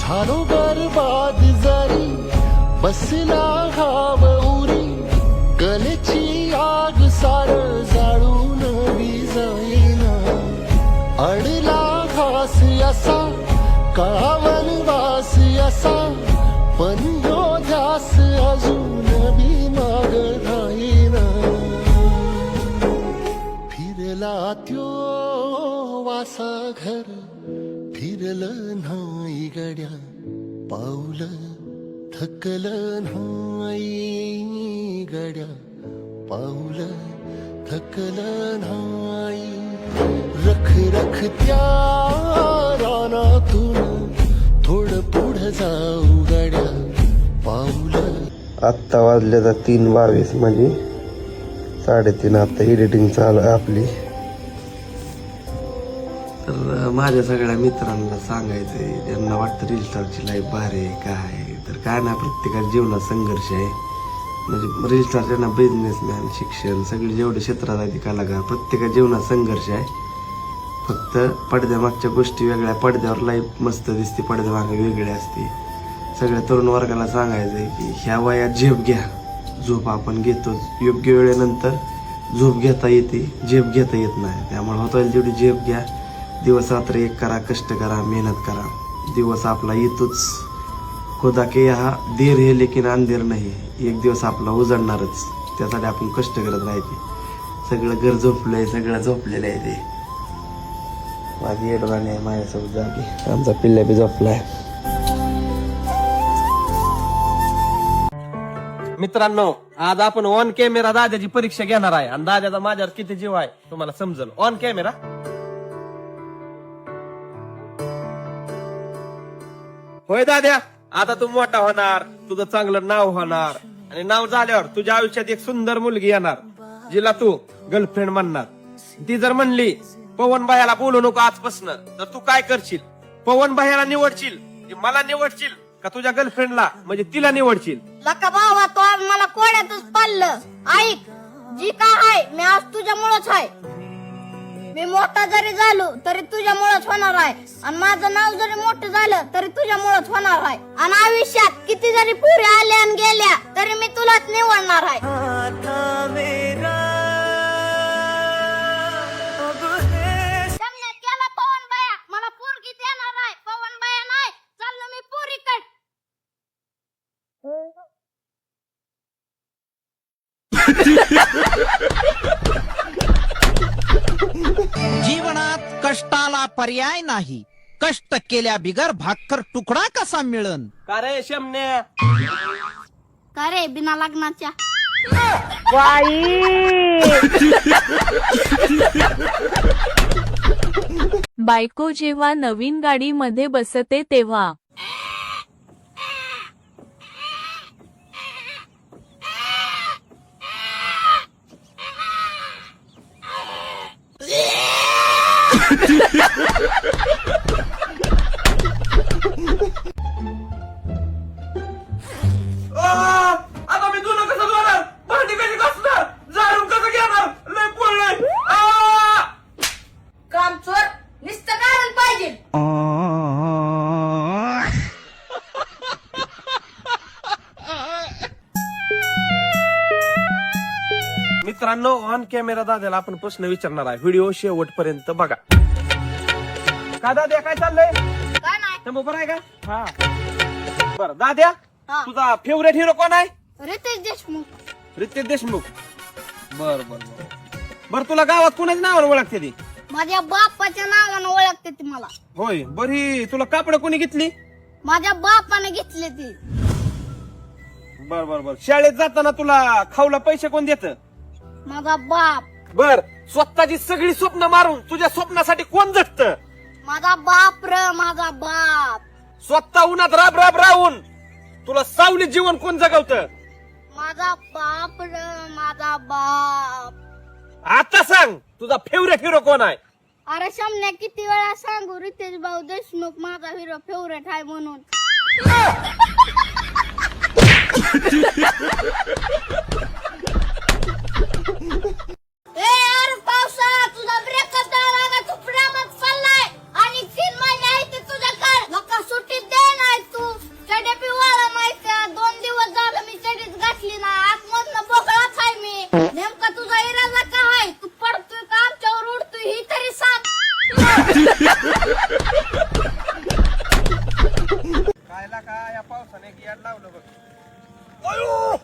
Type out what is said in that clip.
झालो बरबाद जरी बसला घाव उरी गलेची आग सार जाळून विजाईना अडला घास असा कावन वास असा पण ह्यो ध्यास अजून बी माग राहीना फिरला त्यो वासा घर फिरलं नाही गड्या पाऊल थकलं नाही गड्या पाऊल थकलं नाही रख रख त्या रानातून थोडं पुढं जाऊ गड्या पाऊल. आत्ता वाजले तर 3:22 म्हणजे 3:30 आता एडिटिंग चालू आहे आपली. तर माझ्या सगळ्या मित्रांना सांगायचंय ज्यांना वाटतं रील स्टारची लाईफ भारी आहे काय तर काय ना प्रत्येकाच्या जीवनात संघर्ष आहे. म्हणजे रील स्टार ना बिझनेसमॅन शिक्षण सगळे जेवढे क्षेत्रात आहे ते कलाकार प्रत्येकाच्या जीवनात संघर्ष आहे. फक्त पडद्यामागच्या गोष्टी वेगळ्या पडद्यावर लाईफ मस्त दिसते पडद्यामागे वेगळी असते. सगळ्या तरुण वर्गाला सांगायचंय की ह्या वयात झेप घ्या. झोप आपण घेतो योग्य वेळेनंतर झोप घेता येते झेप घेता येत नाही. त्यामुळे होता येईल तेवढी झेप घ्या. दिवस रात्र एक करा कष्ट करा मेहनत करा. दिवस आपला येतोच. खुदा के यहाँ देर है लेकिन अंधेर नाही. एक दिवस आपला उजळणारच. त्यासाठी आपण कष्ट करत राहायचे. सगळं घर झोपलंय सगळं झोपलेलं आहे ते. माझी येडवाणी आहे माझ्यासोबत जागी. आमचा पिल्ल्या बी झोपलाय. मित्रांनो आज आपण ऑन कॅमेरा दादाची परीक्षा घेणार आहे आणि दादाचा माझ्यावर किती जीव आहे तुम्हाला समजल. ऑन कॅमेरा होय दाद्या आता तू मोठा होणार तुझं चांगलं नाव होणार आणि नाव झाल्यावर तुझ्या आयुष्यात एक सुंदर मुलगी येणार जिला तू गर्लफ्रेंड म्हणणार. ती जर म्हणली पवन भाईला बोलू नको आजपासून तर तू काय करशील? पवन भाईला निवडशील मला निवडशील का तुझ्या गर्लफ्रेंडला म्हणजे तिला निवडशील? लका भावा तो आज मला कोड्यातच पाडलं. ऐक जी काय आहे मी आज तुझ्यामुळेच आहे. मी मोठा जरी झालो तरी तुझ्यामुळेच होणार आहे आणि माझं नाव जरी मोठं झालं तरी तुझ्यामुळेच होणार आहे. आणि आयुष्यात किती जरी पुरे आल्या आणि गेल्या तरी मी तुलाच निवडणार आहे. केला पवन बाया मला पोरगी देणार आहे. पवन बाया नाही चाललो मी पोरीकडे. जीवनात कष्टाला पर्याय नाही. कष्ट केल्या बिगर भाकर तुकडा कसा मिळन? का रे शमने का रे बिना लग्नाच्या बायको जेव्हा नवीन गाडीमध्ये बसते तेव्हा आता मी तुला कसं जोडणार भांडी कशी घासणार जाळून कसं घेणार लय पडलंय. काम चोर नुसतं कारण पाहिजे. मित्रांनो ऑन कॅमेरा दादाला आपण प्रश्न विचारणार आहे. व्हिडिओ शेवटपर्यंत बघा. का दाद्या काय चाललंय? काय नाही ते बरोबर आहे का? हा बरं दाद्या हा. तुझा फेवरेट हिरो कोण आहे? रितेश देशमुख. रितेश देशमुख. बर बर बर तुला गावात कुणाच नावानं ओळखते ती? माझ्या बापाच्या नावानं ओळखते ती मला. होय बरी तुला कापड कोणी घेतली? माझ्या बापाने घेतली ती. बर बर बर शाळेत जाताना तुला खाऊला पैसे कोण देत? माझा बाप. बर स्वतःची सगळी स्वप्न मारून तुझ्या स्वप्नासाठी कोण झटत? माझा बाप र माझा बाप. स्वतः उन्हात राब राब राहून तुला सावलीत जीवन कोण जगवत? माझा बाप र माझा बाप. आता सांग तुझा फेवरेट हिरो कोण आहे? अरे शमन्या किती वेळा सांगू रितेश भाऊ देशमुख माझा हिरो फेवरेट आहे म्हणून. ए यार पावसा तुझा ब्रेकअप झाला ना तू प्रेमात चाललाय आणि 3 महिने आहे ते तुझ्याकडे. नका सुट्टी दे नाही आयला का या पावसाने एक याड लावलं बघ. अयो